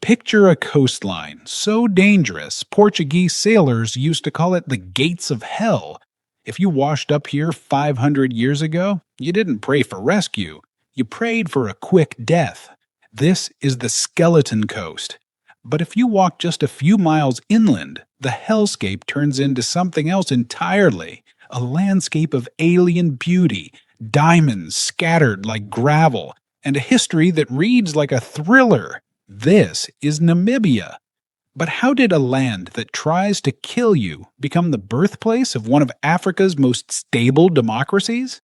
Picture a coastline so dangerous, Portuguese sailors used to call it the gates of hell. If you washed up here 500 years ago, you didn't pray for rescue. You prayed for a quick death. This is the Skeleton Coast. But if you walk just a few miles inland, the hellscape turns into something else entirely, a landscape of alien beauty, diamonds scattered like gravel, and a history that reads like a thriller. This is Namibia. But how did a land that tries to kill you become the birthplace of one of Africa's most stable democracies?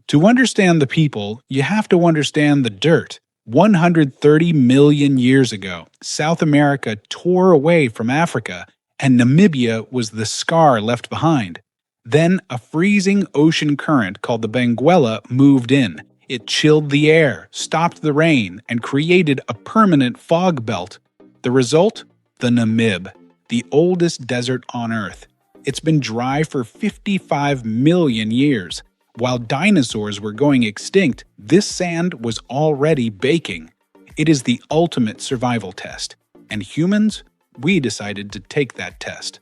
To understand the people, you have to understand the dirt. 130 million years ago, South America tore away from Africa, and Namibia was the scar left behind. Then a freezing ocean current called the Benguela moved in. It chilled the air, stopped the rain, and created a permanent fog belt. The result? The Namib, the oldest desert on Earth. It's been dry for 55 million years. While dinosaurs were going extinct, this sand was already baking. It is the ultimate survival test. And humans? We decided to take that test.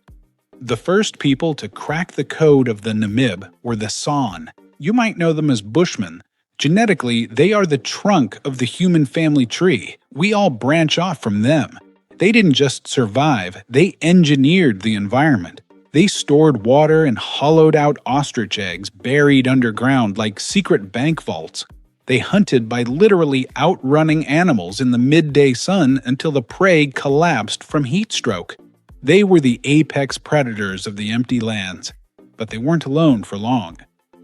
The first people to crack the code of the Namib were the San. You might know them as Bushmen. Genetically, they are the trunk of the human family tree. We all branch off from them. They didn't just survive, they engineered the environment. They stored water and hollowed out ostrich eggs buried underground like secret bank vaults. They hunted by literally outrunning animals in the midday sun until the prey collapsed from heat stroke. They were the apex predators of the empty lands. But they weren't alone for long.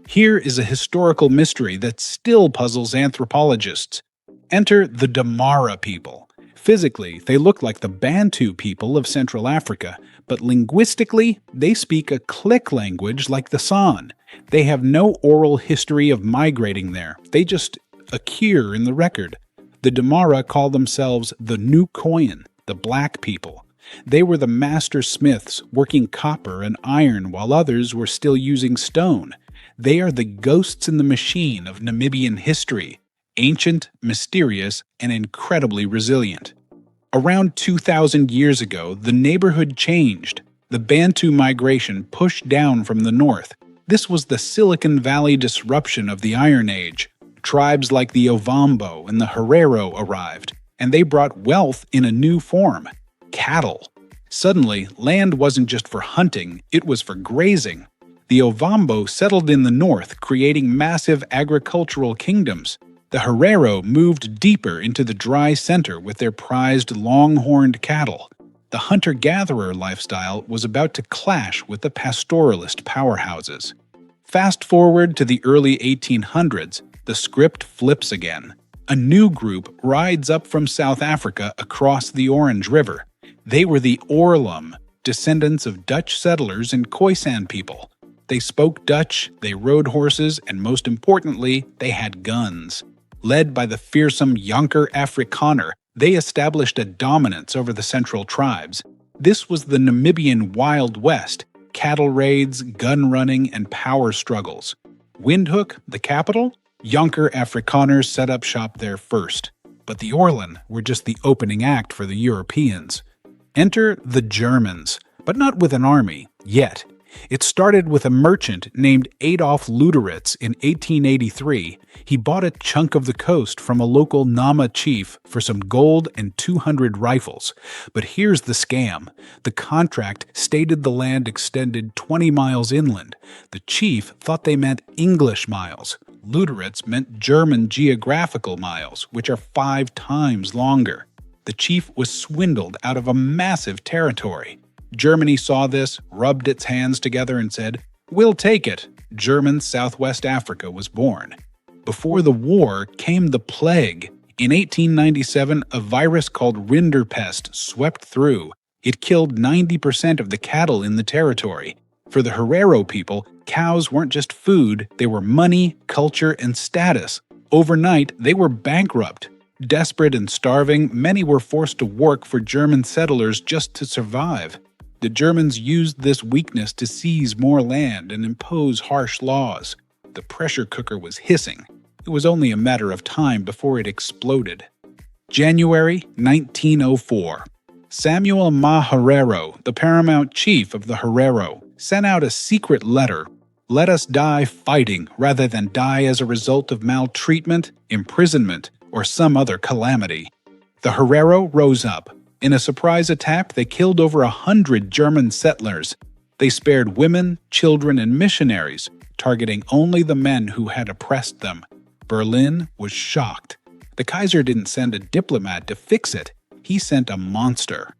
Here is a historical mystery that still puzzles anthropologists. Enter the Damara people. Physically, they look like the Bantu people of Central Africa, but linguistically, they speak a click language like the San. They have no oral history of migrating there. They just occur in the record. The Damara call themselves the New Koyan, the black people. They were the master smiths working copper and iron while others were still using stone. They are the ghosts in the machine of Namibian history, ancient, mysterious, and incredibly resilient. Around 2,000 years ago, the neighborhood changed. The Bantu migration pushed down from the north. This was the Silicon Valley disruption of the Iron Age. Tribes like the Ovambo and the Herero arrived, and they brought wealth in a new form. Cattle. Suddenly, land wasn't just for hunting, it was for grazing. The Ovambo settled in the north, creating massive agricultural kingdoms. The Herero moved deeper into the dry center with their prized long-horned cattle. The hunter-gatherer lifestyle was about to clash with the pastoralist powerhouses. Fast forward to the early 1800s, the script flips again. A new group rides up from South Africa across the Orange River. They were the Orlum, descendants of Dutch settlers and Khoisan people. They spoke Dutch, they rode horses, and most importantly, they had guns. Led by the fearsome Jonker Afrikaner, they established a dominance over the central tribes. This was the Namibian Wild West, cattle raids, gun running, and power struggles. Windhoek, the capital? Jonker Afrikaners set up shop there first. But the Orlan were just the opening act for the Europeans. Enter the Germans, but not with an army, yet. It started with a merchant named Adolf Luderitz in 1883. He bought a chunk of the coast from a local Nama chief for some gold and 200 rifles. But here's the scam. The contract stated the land extended 20 miles inland. The chief thought they meant English miles. Luderitz meant German geographical miles, which are 5 times longer. The chief was swindled out of a massive territory. Germany saw this, rubbed its hands together and said, "We'll take it." German Southwest Africa was born. Before the war came the plague. In 1897, a virus called Rinderpest swept through. It killed 90% of the cattle in the territory. For the Herero people, cows weren't just food, they were money, culture, and status. Overnight, they were bankrupt. Desperate and starving, many were forced to work for German settlers just to survive. The Germans used this weakness to seize more land and impose harsh laws. The pressure cooker was hissing. It was only a matter of time before it exploded. January 1904. Samuel Maharero, the paramount chief of the Herero, sent out a secret letter. Let us die fighting rather than die as a result of maltreatment, imprisonment, or some other calamity. The Herero rose up. In a surprise attack, they killed over 100 German settlers. They spared women, children, and missionaries, targeting only the men who had oppressed them. Berlin was shocked. The Kaiser didn't send a diplomat to fix it. He sent a monster.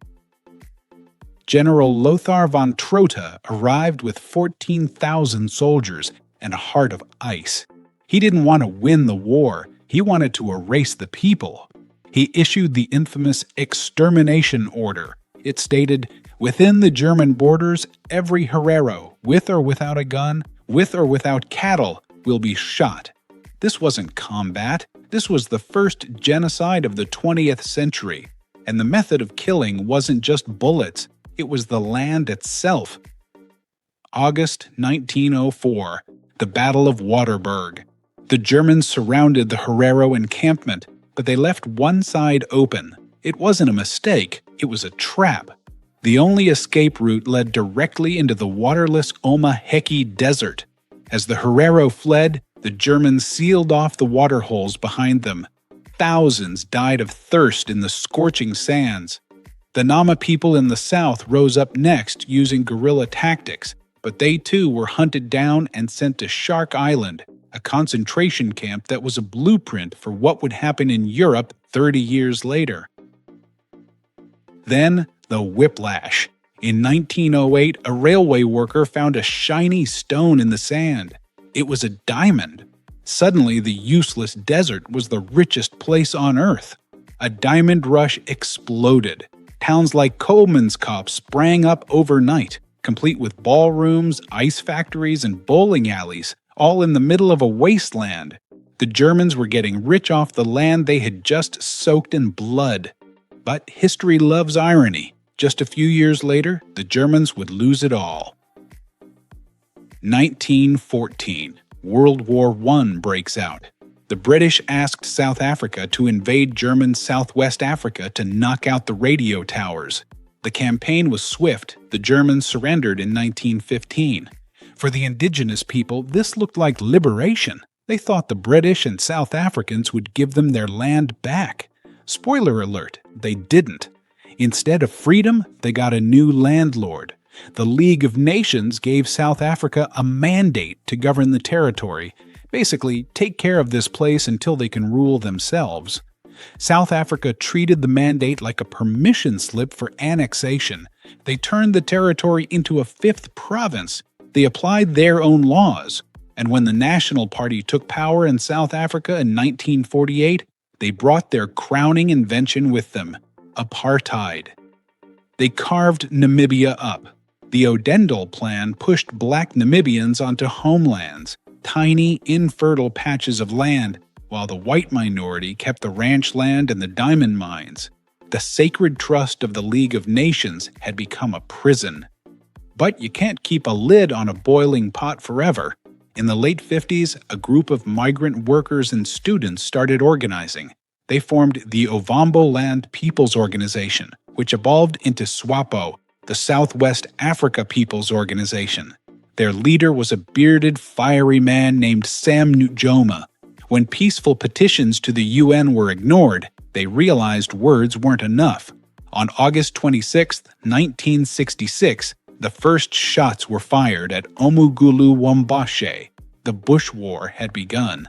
General Lothar von Trotha arrived with 14,000 soldiers and a heart of ice. He didn't want to win the war. He wanted to erase the people. He issued the infamous extermination order. It stated, within the German borders, every Herero, with or without a gun, with or without cattle, will be shot. This wasn't combat. This was the first genocide of the 20th century. And the method of killing wasn't just bullets. It was the land itself. August 1904. The Battle of Waterberg. The Germans surrounded the Herero encampment, but they left one side open. It wasn't a mistake, it was a trap. The only escape route led directly into the waterless Omaheki Desert. As the Herero fled, the Germans sealed off the waterholes behind them. Thousands died of thirst in the scorching sands. The Nama people in the south rose up next using guerrilla tactics, but they too were hunted down and sent to Shark Island, a concentration camp that was a blueprint for what would happen in Europe 30 years later. Then, the whiplash. In 1908, a railway worker found a shiny stone in the sand. It was a diamond. Suddenly, the useless desert was the richest place on Earth. A diamond rush exploded. Towns like Kohlmanskopf sprang up overnight, complete with ballrooms, ice factories, and bowling alleys, all in the middle of a wasteland. The Germans were getting rich off the land they had just soaked in blood. But history loves irony. Just a few years later, the Germans would lose it all. 1914. World War I breaks out. The British asked South Africa to invade German Southwest Africa to knock out the radio towers. The campaign was swift. The Germans surrendered in 1915. For the indigenous people, this looked like liberation. They thought the British and South Africans would give them their land back. Spoiler alert, they didn't. Instead of freedom, they got a new landlord. The League of Nations gave South Africa a mandate to govern the territory. Basically, take care of this place until they can rule themselves. South Africa treated the mandate like a permission slip for annexation. They turned the territory into a fifth province. They applied their own laws. And when the National Party took power in South Africa in 1948, they brought their crowning invention with them: apartheid. They carved Namibia up. The Odendal Plan pushed black Namibians onto homelands, tiny, infertile patches of land, while the white minority kept the ranch land and the diamond mines. The sacred trust of the League of Nations had become a prison. But you can't keep a lid on a boiling pot forever. In the late 50s, a group of migrant workers and students started organizing. They formed the Ovambo Land People's Organization, which evolved into SWAPO, the Southwest Africa People's Organization. Their leader was a bearded, fiery man named Sam Nujoma. When peaceful petitions to the UN were ignored, they realized words weren't enough. On August 26, 1966, the first shots were fired at Omugulu Wambashe. The Bush War had begun.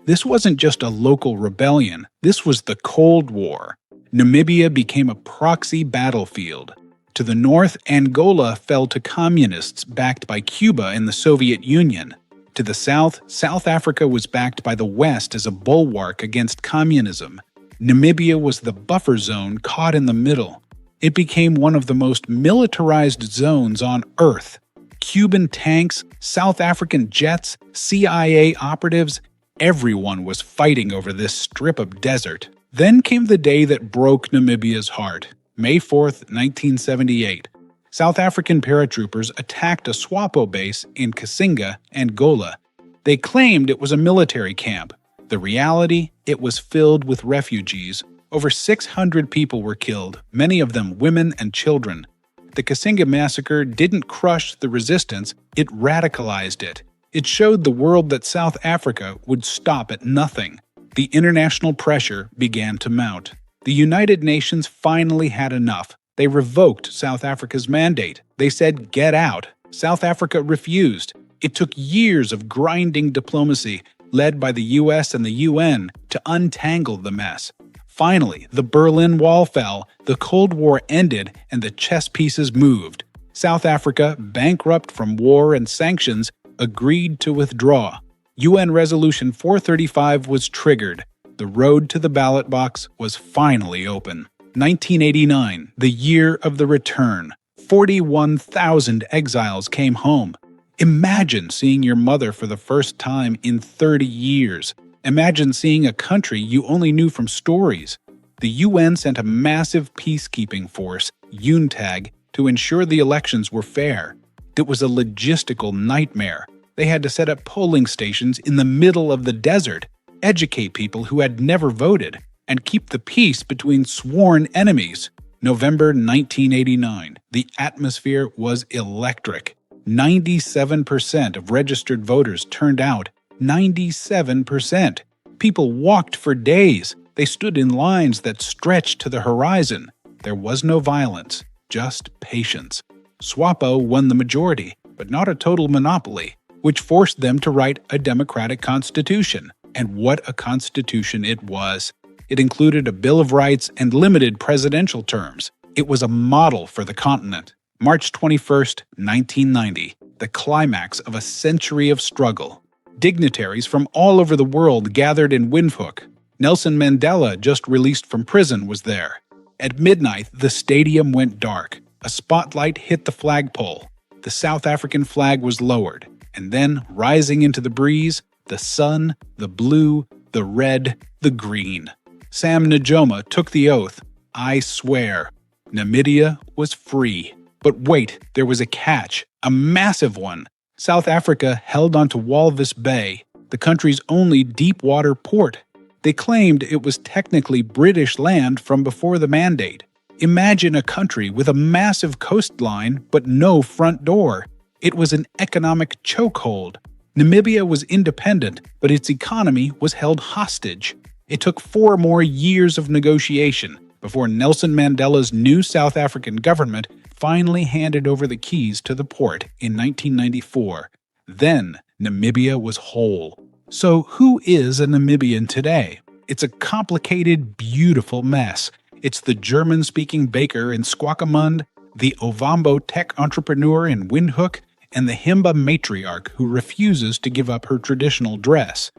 This wasn't just a local rebellion, this was the Cold War. Namibia became a proxy battlefield. To the north, Angola fell to communists backed by Cuba and the Soviet Union. To the south, South Africa was backed by the West as a bulwark against communism. Namibia was the buffer zone caught in the middle. It became one of the most militarized zones on Earth. Cuban tanks, South African jets, CIA operatives, everyone was fighting over this strip of desert. Then came the day that broke Namibia's heart. May 4, 1978. South African paratroopers attacked a SWAPO base in Kasinga, Angola. They claimed it was a military camp. The reality, it was filled with refugees. Over 600 people were killed, many of them women and children. The Kasinga massacre didn't crush the resistance, it radicalized it. It showed the world that South Africa would stop at nothing. The international pressure began to mount. The United Nations finally had enough. They revoked South Africa's mandate. They said, "Get out." South Africa refused. It took years of grinding diplomacy, led by the US and the UN, to untangle the mess. Finally, the Berlin Wall fell, the Cold War ended, and the chess pieces moved. South Africa, bankrupt from war and sanctions, agreed to withdraw. UN Resolution 435 was triggered. The road to the ballot box was finally open. 1989, the year of the return. 41,000 exiles came home. Imagine seeing your mother for the first time in 30 years. Imagine seeing a country you only knew from stories. The UN sent a massive peacekeeping force, UNTAG, to ensure the elections were fair. It was a logistical nightmare. They had to set up polling stations in the middle of the desert, educate people who had never voted, and keep the peace between sworn enemies. November 1989. The atmosphere was electric. 97% of registered voters turned out. 97%. People walked for days. They stood in lines that stretched to the horizon. There was no violence, just patience. SWAPO won the majority, but not a total monopoly, which forced them to write a democratic constitution. And what a constitution it was! It included a Bill of Rights and limited presidential terms. It was a model for the continent. March 21, 1990, the climax of a century of struggle. Dignitaries from all over the world gathered in Windhoek. Nelson Mandela, just released from prison, was there. At midnight, the stadium went dark. A spotlight hit the flagpole. The South African flag was lowered. And then, rising into the breeze, the sun, the blue, the red, the green. Sam Nujoma took the oath. "I swear." Namibia was free. But wait, there was a catch, a massive one. South Africa held onto Walvis Bay, the country's only deep-water port. They claimed it was technically British land from before the mandate. Imagine a country with a massive coastline but no front door. It was an economic chokehold. Namibia was independent, but its economy was held hostage. It took 4 more years of negotiation before Nelson Mandela's new South African government finally handed over the keys to the port in 1994. Then, Namibia was whole. So who is a Namibian today? It's a complicated, beautiful mess. It's the German-speaking baker in Swakopmund, the Ovambo tech entrepreneur in Windhoek, and the Himba matriarch who refuses to give up her traditional dress.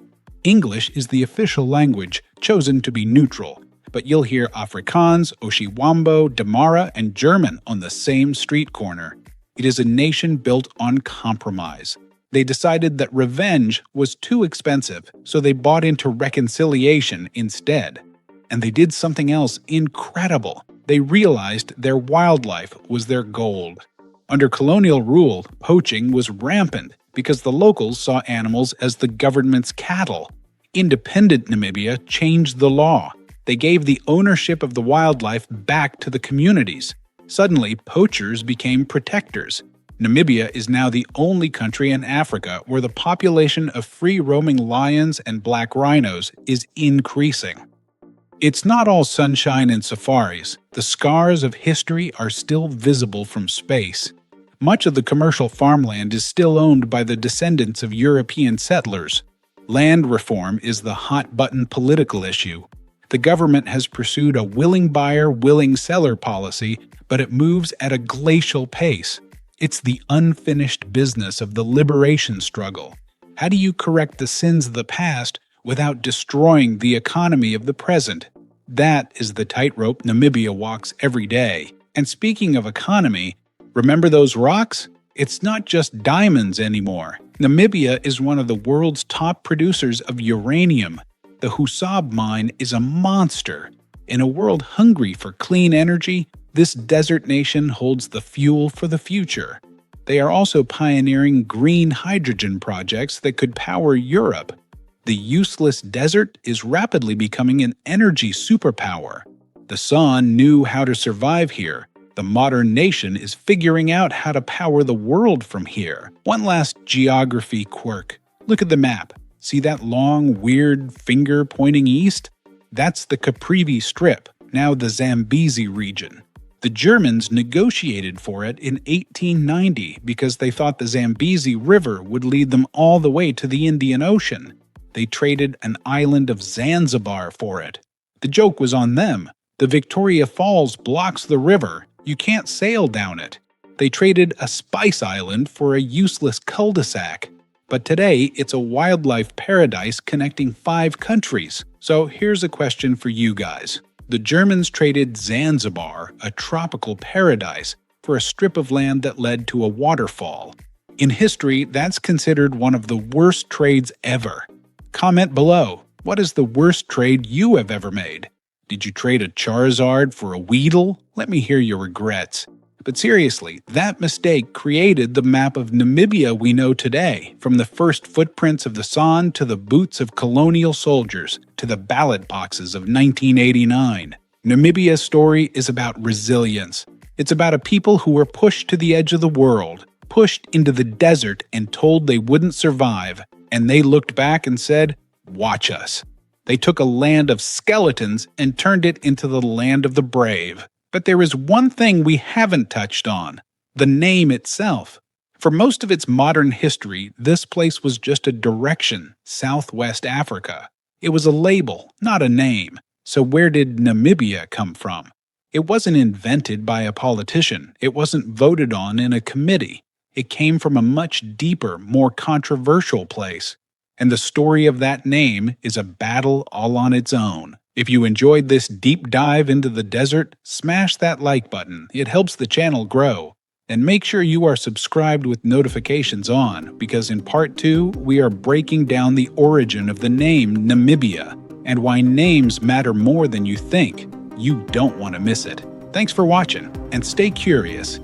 English is the official language, chosen to be neutral, but you'll hear Afrikaans, Oshiwambo, Damara, and German on the same street corner. It is a nation built on compromise. They decided that revenge was too expensive, so they bought into reconciliation instead. And they did something else incredible. They realized their wildlife was their gold. Under colonial rule, poaching was rampant because the locals saw animals as the government's cattle. Independent Namibia changed the law. They gave the ownership of the wildlife back to the communities. Suddenly, poachers became protectors. Namibia is now the only country in Africa where the population of free-roaming lions and black rhinos is increasing. It's not all sunshine and safaris. The scars of history are still visible from space. Much of the commercial farmland is still owned by the descendants of European settlers. Land reform is the hot-button political issue. The government has pursued a willing buyer, willing seller policy, but it moves at a glacial pace. It's the unfinished business of the liberation struggle. How do you correct the sins of the past without destroying the economy of the present? That is the tightrope Namibia walks every day. And speaking of economy, remember those rocks? It's not just diamonds anymore. Namibia is one of the world's top producers of uranium. The Husab mine is a monster. In a world hungry for clean energy, This desert nation holds the fuel for the future. They are also pioneering green hydrogen projects that could power Europe. The useless desert is rapidly becoming an energy superpower. The San knew how to survive here. The modern nation is figuring out how to power the world from here. One last geography quirk. Look at the map. See that long, weird finger pointing east? That's the Caprivi Strip, now the Zambezi region. The Germans negotiated for it in 1890 because they thought the Zambezi River would lead them all the way to the Indian Ocean. They traded an island of Zanzibar for it. The joke was on them. The Victoria Falls blocks the river. You can't sail down it. They traded a spice island for a useless cul-de-sac. But today, it's a wildlife paradise connecting 5 countries. So here's a question for you guys. The Germans traded Zanzibar, a tropical paradise, for a strip of land that led to a waterfall. In history, that's considered one of the worst trades ever. Comment below, what is the worst trade you have ever made? Did you trade a Charizard for a Weedle? Let me hear your regrets. But seriously, that mistake created the map of Namibia we know today, from the first footprints of the San to the boots of colonial soldiers to the ballot boxes of 1989. Namibia's story is about resilience. It's about a people who were pushed to the edge of the world, pushed into the desert and told they wouldn't survive, and they looked back and said, "Watch us." They took a land of skeletons and turned it into the land of the brave. But there is one thing we haven't touched on: the name itself. For most of its modern history, this place was just a direction, Southwest Africa. It was a label, not a name. So where did Namibia come from? It wasn't invented by a politician. It wasn't voted on in a committee. It came from a much deeper, more controversial place. And the story of that name is a battle all on its own. If you enjoyed this deep dive into the desert, smash that like button. It helps the channel grow. And make sure you are subscribed with notifications on, because in part 2, we are breaking down the origin of the name Namibia, and why names matter more than you think. You don't want to miss it. Thanks for watching, and stay curious.